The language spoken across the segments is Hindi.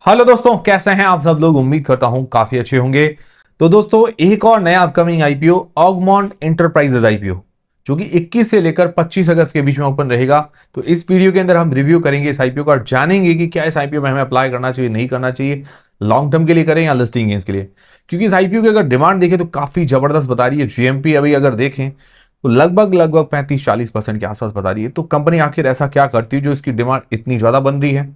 हेलो दोस्तों, कैसे हैं आप सब लोग। उम्मीद करता हूं काफी अच्छे होंगे। तो दोस्तों, एक और नया upcoming IPO Augmont enterprises IPO जो कि 21 से लेकर 25 अगस्त के बीच में ओपन रहेगा। तो इस वीडियो के अंदर हम रिव्यू करेंगे इस आईपीओ का और जानेंगे कि क्या इस आईपीओ में हमें अप्लाई करना चाहिए, नहीं करना चाहिए, लॉन्ग टर्म के लिए करें या लिस्टिंग गेंस के लिए। क्योंकि इस आईपीओ की अगर डिमांड देखें तो काफी जबरदस्त बता रही है। जीएमपी अभी अगर देखें तो लगभग लगभग 35-40% के आसपास बता रही है। तो कंपनी आखिर ऐसा क्या करती है जो इसकी डिमांड इतनी ज्यादा बन रही है,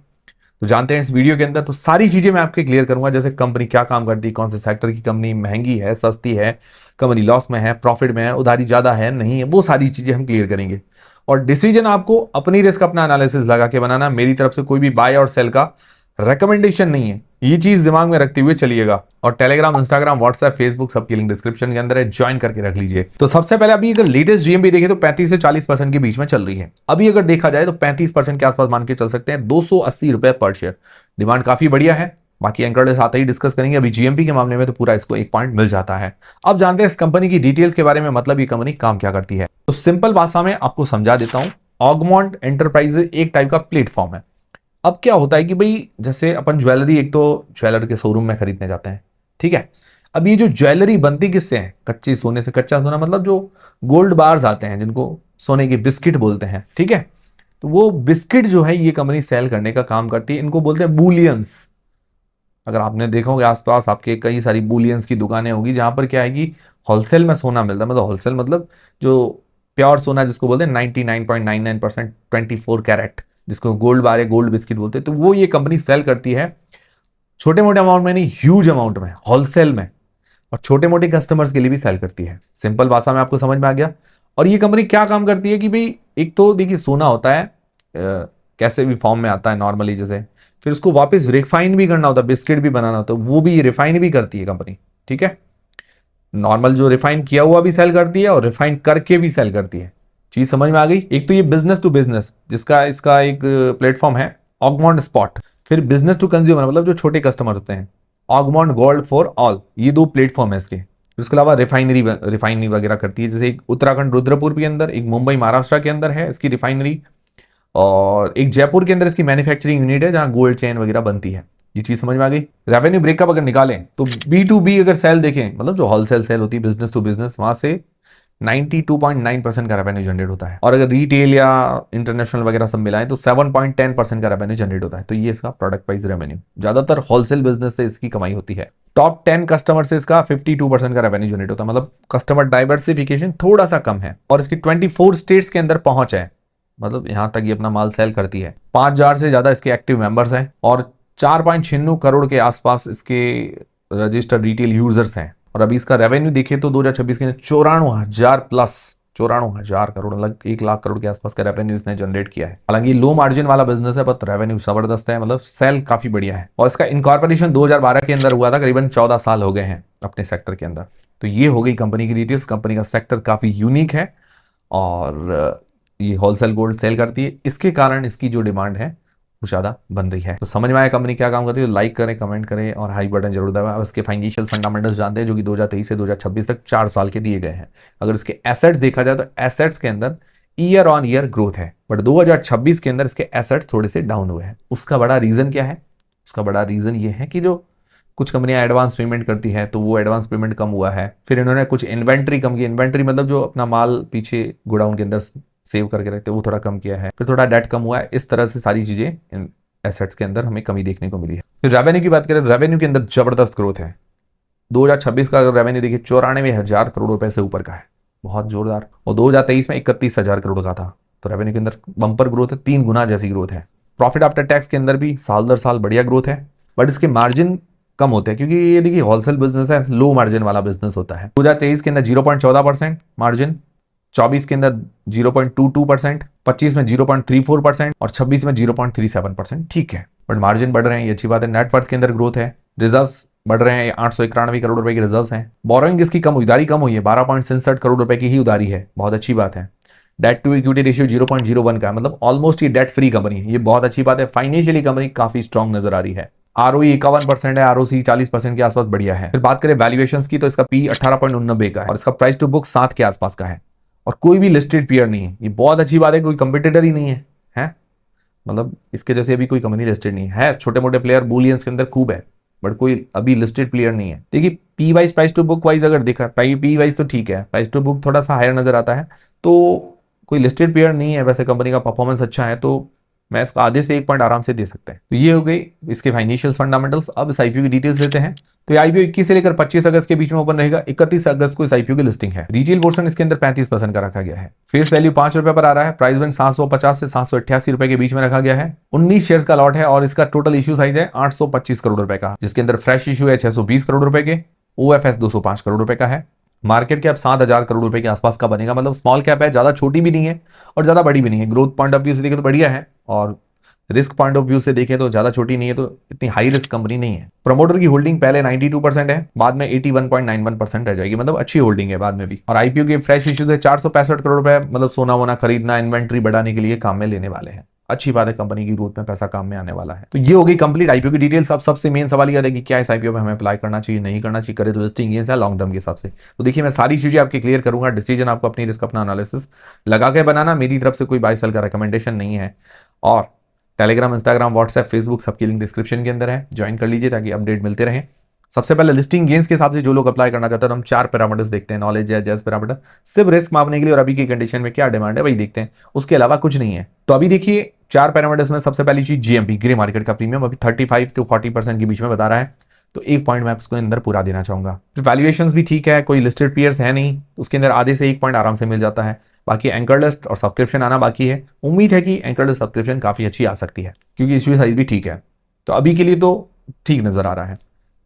तो जानते हैं इस वीडियो के अंदर। तो सारी चीजें मैं आपके क्लियर करूंगा, जैसे कंपनी क्या काम करती है, कौन से सेक्टर की कंपनी, महंगी है, सस्ती है, कंपनी लॉस में है, प्रॉफिट में है, उधारी ज्यादा है, नहीं है, वो सारी चीजें हम क्लियर करेंगे। और डिसीजन आपको अपनी रिस्क, अपना एनालिसिस लगा के बनाना। मेरी तरफ से कोई भी बाय और सेल का रेकमेंडेशन नहीं है, ये चीज दिमाग में रखते हुए चलिएगा। और टेलीग्राम, इंस्टाग्राम, व्हाट्सएप, फेसबुक सबकी लिंक डिस्क्रिप्शन के अंदर है, ज्वाइन करके रख लीजिए। तो सबसे पहले अभी अगर लेटेस्ट जीएमबी देखें तो 35 से 40% के बीच में चल रही है। अभी अगर देखा जाए तो 35% के आसपास मान के चल सकते हैं, 280 रुपए पर शेयर। डिमांड काफी बढ़िया है। बाकी एंकर के साथ ही डिस्कस करेंगे। अभी जीएमपी के मामले में तो पूरा इसको 1 पॉइंट मिल जाता है। अब जानते हैं इस कंपनी की डिटेल्स के बारे में, मतलब ये कंपनी काम क्या करती है। तो सिंपल भाषा में आपको समझा देता हूं। ऑगमोंट एंटरप्राइजेज एक टाइप का प्लेटफॉर्म है। अब क्या होता है कि भाई, जैसे अपन ज्वेलरी, एक तो ज्वेलर के शोरूम में खरीदने जाते हैं, ठीक है। अब ये जो ज्वेलरी बनती किससे है? कच्चे सोने से। कच्चा सोना मतलब जो गोल्ड बार्स आते हैं, जिनको सोने के बिस्किट बोलते हैं, ठीक है। तो वो बिस्किट जो है ये कंपनी सेल करने का काम करती है। इनको बोलते हैं बुलियंस। अगर आपने देखा होगा आसपास आपके कई सारी बुलियंस की दुकानें होगी, जहां पर क्या है कि होलसेल में सोना मिलता है। मतलब होलसेल मतलब जो प्योर सोना जिसको बोलते हैं 99.99%, 24 कैरेट, जिसको गोल्ड बार है, गोल्ड बिस्किट बोलते हैं। तो वो ये कंपनी सेल करती है छोटे मोटे अमाउंट में नहीं, ह्यूज अमाउंट में, होलसेल में। और छोटे मोटे कस्टमर्स के लिए भी सेल करती है। सिंपल भाषा में आपको समझ में आ गया। और ये कंपनी क्या काम करती है कि भाई, एक तो देखिए सोना होता है, कैसे भी फॉर्म में आता है नॉर्मली, जैसे फिर उसको वापस रिफाइन भी करना होता है, बिस्किट भी बनाना होता है, वो भी रिफाइन भी करती है कंपनी, ठीक है। नॉर्मल जो रिफाइन किया हुआ भी सेल करती है और रिफाइन करके भी सेल करती है। चीज समझ में आ गई। एक तो ये बिजनेस टू बिजनेस, जिसका इसका एक प्लेटफॉर्म है ऑगमोंट स्पॉट। फिर बिजनेस टू कंज्यूमर, मतलब जो छोटे कस्टमर होते हैं, ऑगमोंट गोल्ड फॉर ऑल। ये 2 प्लेटफॉर्म है इसके। उसके अलावा रिफाइनरी वगैरह करती है, जैसे एक उत्तराखंड रुद्रपुर के अंदर, एक मुंबई महाराष्ट्र के अंदर है इसकी रिफाइनरी, और एक जयपुर के अंदर इसकी मैन्युफैक्चरिंग यूनिट है जहां गोल्ड चेन वगैरह बनती है। ये चीज समझ में आ गई। रेवेन्यू ब्रेकअप अगर निकालें तो B2B अगर सेल देखें, मतलब जो होलसेल सेल होती है, बिजनेस टू बिजनेस, वहां से 92.9% का रेवेन्यू जनरेट होता है। और अगर रिटेल या इंटरनेशनल वगैरह सब मिलाएं तो 7.10% का रेवेन्यू जनरेट होता है। तो ये इसका प्रोडक्ट वाइज रेवेन्यू, ज्यादातर होलसेल बिजनेस से इसकी कमाई होती है। टॉप 10 कस्टमर से इसका 52% का रेवेन्यू जनरेट होता है। मतलब कस्टमर डाइवर्सिफिकेशन थोड़ा सा कम है। और इसकी 24 स्टेट्स के अंदर पहुंच है, मतलब यहां तक ये अपना माल सेल करती है। 5,000 से ज्यादा इसके एक्टिव मेंबर्स हैं और 4.96 करोड़ के आसपास इसके रजिस्टर्ड रिटेल यूजर्स हैं। और अभी इसका रेवेन्यू देखिए तो 2026 के 94,000 प्लस, 94,000 करोड़, मतलब 1 लाख करोड़ के आसपास का रेवेन्यू इसने जनरेट किया है। हालांकि लो मार्जिन वाला बिजनेस है, पर रेवेन्यू जबरदस्त है, मतलब सेल काफी बढ़िया है। और इसका इनकॉर्पोरेशन 2012 के अंदर हुआ था। करीबन 14 साल हो गए हैं अपने सेक्टर के अंदर। तो ये हो गई कंपनी की डिटेल्स। कंपनी का सेक्टर काफी यूनिक है और ये होलसेल गोल्ड सेल करती है, इसके कारण इसकी जो डिमांड है वो ज्यादा बन रही है। तो समझ में आया कंपनी क्या काम करती है। तो लाइक करें, कमेंट करें और हाई बटन जरूर दबाएं। अब इसके फाइनेंशियल फंडामेंटल्स जानते हैं, जो कि 2023 से 2026 तक 4 साल के दिए गए हैं। अगर इसके एसेट्स देखा जाए तो एसेट्स के अंदर ईयर ऑन ईयर ग्रोथ है, बट 2026 के अंदर इसके एसेट्स थोड़े से डाउन हुए हैं। उसका बड़ा रीजन क्या है? उसका बड़ा रीजन ये है कि जो कुछ कंपनियां एडवांस पेमेंट करती है, तो वो एडवांस पेमेंट कम हुआ है। फिर इन्होंने कुछ इन्वेंट्री कम की। इन्वेंट्री मतलब जो अपना माल पीछे गोडाउन के अंदर सेव करके रखते हैं, वो थोड़ा कम किया है। फिर थोड़ा डेट कम हुआ है। इस तरह से सारी चीजें इन एसेट्स के अंदर हमें कमी देखने को मिली है। फिर रेवेन्यू की बात करें, रेवेन्यू के अंदर जबरदस्त ग्रोथ है। 2026 का अगर रेवेन्यू देखिए 94,000 करोड़ रुपए से ऊपर का है, बहुत जोरदार। और 2023 में 31,000 करोड़ का था। तो रेवेन्यू के अंदर बंपर ग्रोथ है, 3 गुना जैसी ग्रोथ है। प्रॉफिट आफ्टर टैक्स के अंदर भी साल दर साल बढ़िया ग्रोथ है, बट इसके मार्जिन कम होते हैं, क्योंकि ये देखिए होलसेल बिजनेस है, लो मार्जिन वाला बिजनेस होता है। 2023 के अंदर 0.14% मार्जिन, 24 के अंदर 0.22%, 25 में 0.34% और 26 में 0.37%। ठीक है, बट मार्जिन बढ़ रहे हैं, ये अच्छी बात है। नेटवर्थ के अंदर ग्रोथ है, रिजर्व्स बढ़ रहे हैं, 891 करोड़ रुपए के रिजर्व्स हैं। बोरोइंग इसकी कम हुई, उधारी कम हुई है, 12.67 करोड़ रुपए की ही उधारी है, बहुत अच्छी बात है। डेट टू इक्विटी रेशियो 0.01 का है, मतलब ऑलमोस्ट ये डेट फ्री कंपनी है, ये बहुत अच्छी बात है। फाइनेंशियली कंपनी काफी स्ट्रॉन्ग नजर आ रही है। आरओई 51% है, आरओसी 40% के आसपास बढ़िया है। फिर बात करें वैल्यूएशन की, तो इसका पी 18.89 का है और इसका प्राइस टू बुक 7 के आसपास का है। और कोई भी लिस्टेड पीयर नहीं है, ये बहुत अच्छी बात है, कोई कंपिटिटर ही नहीं है, है? मतलब इसके जैसे अभी कोई कंपनी लिस्टेड नहीं है। छोटे मोटे प्लेयर बुलियंस के अंदर खूब है, बट कोई अभी लिस्टेड प्लेयर नहीं है। देखिए P wise, price to book wise अगर देखा, पी वाइज तो ठीक है, प्राइस टू बुक थोड़ा सा हायर नजर आता है, तो कोई लिस्टेड प्लेयर नहीं है। वैसे कंपनी का परफॉर्मेंस अच्छा है, तो मैं इसको आधे से 1 पॉइंट आराम से दे सकते हैं। तो ये हो गई इसके फाइनेंशियल फंडामेंटल्स। अब इस आईपीओ की डिटेल्स लेते हैं। तो ये आईपीओ 21 से लेकर 25 अगस्त के बीच में ओपन रहेगा। 31 अगस्त को इस आईपीओ की लिस्टिंग है। रिटेल पोर्शन इसके अंदर 35% का रखा गया है। फेस वैल्यू 5 रुपए पर आ रहा है। प्राइस बैंड 750 से 788 रुपए के बीच में रखा गया है। 19 शेयर्स का लॉट है और इसका टोटल इश्यू साइज है 825 करोड़ रुपए का, जिसके अंदर फ्रेश इशू है 620 करोड़ रुपए के, ओएफएस 205 करोड़ रुपए का है। मार्केट कैप 7,000 करोड़ रुपए के आसपास का बनेगा, मतलब स्मॉल कैप है, ज्यादा छोटी भी नहीं है और ज्यादा बड़ी भी नहीं है। ग्रोथ पॉइंट ऑफ व्यू से देखें तो बढ़िया है, और रिस्क पॉइंट ऑफ व्यू से देखें तो ज्यादा छोटी नहीं है, तो इतनी हाई रिस्क कंपनी नहीं है। प्रमोटर की होल्डिंग पहले 92% है, बाद में 81.91% रह जाएगी, मतलब अच्छी होल्डिंग है बाद में भी। और आईपीओ के फ्रेश इश्यू है 465 करोड़ रुपए, मतलब सोना वोना खरीदना, इन्वेंट्री बढ़ाने के लिए काम में लेने वाले हैं। अच्छी बात है, कंपनी की ग्रोथ में पैसा काम में आने वाला है। तो ये हो गई कंप्लीट आईपीओ की डिटेल्स। अब सबसे मेन सवाल यह है कि क्या इस आईपीओ में हमें अप्लाई करना चाहिए, नहीं करना चाहिए, करे तो लिस्टिंग गेन्स है लॉन्ग टर्म के हिसाब से। तो देखिए मैं सारी चीजें आपकी क्लियर करूंगा। डिसीजन आपको अपनी रिस्क, अपना एनालिसिस लगा के बनाना, मेरी तरफ से कोई बाय सेल का रिकमेंडेशन नहीं है। और टेलीग्राम, इंस्टाग्राम, व्हाट्सएप, फेसबुक सबकी लिंक डिस्क्रिप्शन के अंदर है, ज्वाइन कर लीजिए ताकि अपडेट मिलते रहे। सबसे पहले लिस्टिंग गेन्स के हिसाब से जो लोग अप्लाई करना चाहते हैं, तो हम 4 पैरामीटर्स देखते हैं। नॉलेज है, जैस पैरामीटर, सिर्फ रिस्क मापने के लिए और अभी की कंडीशन में क्या डिमांड है वही देखते हैं, उसके अलावा कुछ नहीं है। तो अभी देखिए 4 पैरामीटर्स में सबसे पहली चीज जीएमपी, ग्रे मार्केट का प्रीमियम अभी 35 to 40% के बीच में बता रहा है, तो 1 पॉइंट मैं उसको अंदर पूरा देना चाहूंगा। वैल्यूएशंस भी ठीक है, कोई लिस्टेड पीयर्स है नहीं, उसके अंदर आधे से 1 पॉइंट आराम से मिल जाता है। बाकी एंकर लिस्ट और सब्सक्रिप्शन आना बाकी है। उम्मीद है कि एंकर लिस्ट सब्सक्रिप्शन काफी अच्छी आ सकती है, क्योंकि इश्यू साइज भी ठीक है। तो अभी के लिए तो ठीक नजर आ रहा है।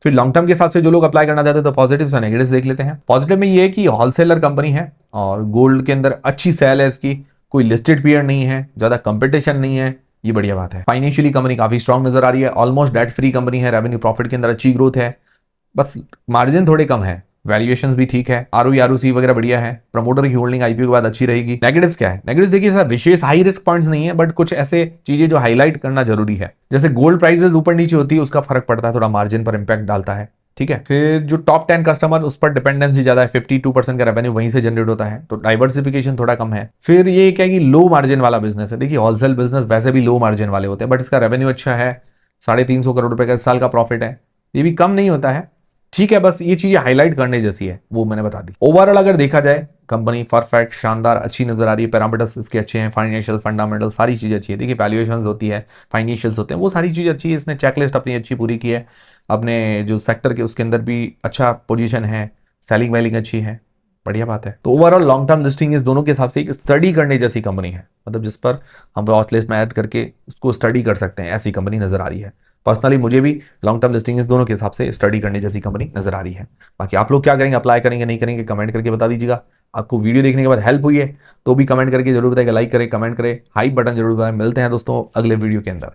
फिर लॉन्ग टर्म के हिसाब से जो लोग अप्लाई करना चाहते हैं, तो पॉजिटिव्स और नेगेटिव्स देख लेते हैं। पॉजिटिव में ये है कि होलसेलर कंपनी है और गोल्ड के अंदर अच्छी सेल है इसकी, कोई लिस्टेड पीयर नहीं है, ज्यादा कंपटीशन नहीं है, ये बढ़िया बात है। फाइनेंशियली कंपनी काफी स्ट्रांग नजर आ रही है, ऑलमोस्ट डेट फ्री कंपनी है, रेवेन्यू प्रॉफिट के अंदर अच्छी ग्रोथ है, बस मार्जिन थोड़े कम है। वैल्यूएशंस भी ठीक है, आरओई आरओसी वगैरह बढ़िया है। प्रमोटर की होल्डिंग आईपीओ के बाद अच्छी रहेगी। नेगेटिव्स क्या है? नेगेटिव्स देखिए सर, विशेष हाई रिस्क पॉइंट्स नहीं है, बट कुछ ऐसे चीजें जो हाईलाइट करना जरूरी है, जैसे गोल्ड प्राइसेस ऊपर नीचे होती है, उसका फर्क पड़ता है, थोड़ा मार्जिन पर इंपैक्ट डालता है। ठीक है, फिर जो टॉप 10 कस्टमर, उस पर डिपेंडेंसी ज्यादा है, 52% का रेवेन्यू वहीं से जनरेट होता है, तो डाइवर्सिफिकेशन थोड़ा कम है। फिर ये क्या है कि लो मार्जिन वाला बिजनेस है। देखिए होलसेल बिजनेस वैसे भी लो मार्जिन वाले होते हैं, बट इसका रेवेन्यू अच्छा है, 350 करोड़ रुपए का इस साल का प्रॉफिट है, ये भी कम नहीं होता है। ठीक है, बस ये चीजें हाईलाइट करने जैसी है, वो मैंने बता दी। ओवरऑल अगर देखा जाए, कंपनी परफेक्ट, शानदार, अच्छी नजर आ रही है। पैरामीटर्स इसके अच्छे हैं, फाइनेंशियल फंडामेंटल सारी चीजें अच्छी है। देखिए वैल्यूएशंस होती है, फाइनेंशियल्स होते हैं, वो सारी चीजें अच्छी है। इसने चेकलिस्ट अपनी अच्छी पूरी की है, अपने जो सेक्टर के उसके अंदर भी अच्छा पोजीशन है, सेलिंग वैलिंग अच्छी है, बढ़िया बात है। तो ओवरऑल लॉन्ग टर्म लिस्टिंग इस दोनों के हिसाब से एक स्टडी करने जैसी कंपनी है, मतलब जिस पर हम वॉच लिस्ट में ऐड करके उसको स्टडी कर सकते हैं, ऐसी कंपनी नजर आ रही है। पर्सनली मुझे भी लॉन्ग टर्म लिस्टिंग इस दोनों के हिसाब से स्टडी करने जैसी कंपनी नजर आ रही है। बाकी आप लोग क्या करेंगे, अप्लाई करेंगे नहीं करेंगे, कमेंट करके बता दीजिएगा। आपको वीडियो देखने के बाद हेल्प हुई है तो भी कमेंट करके जरूर बताइएगा, लाइक करें, कमेंट करें, हाई बटन जरूर दबाएं। मिलते हैं दोस्तों अगले वीडियो के अंदर।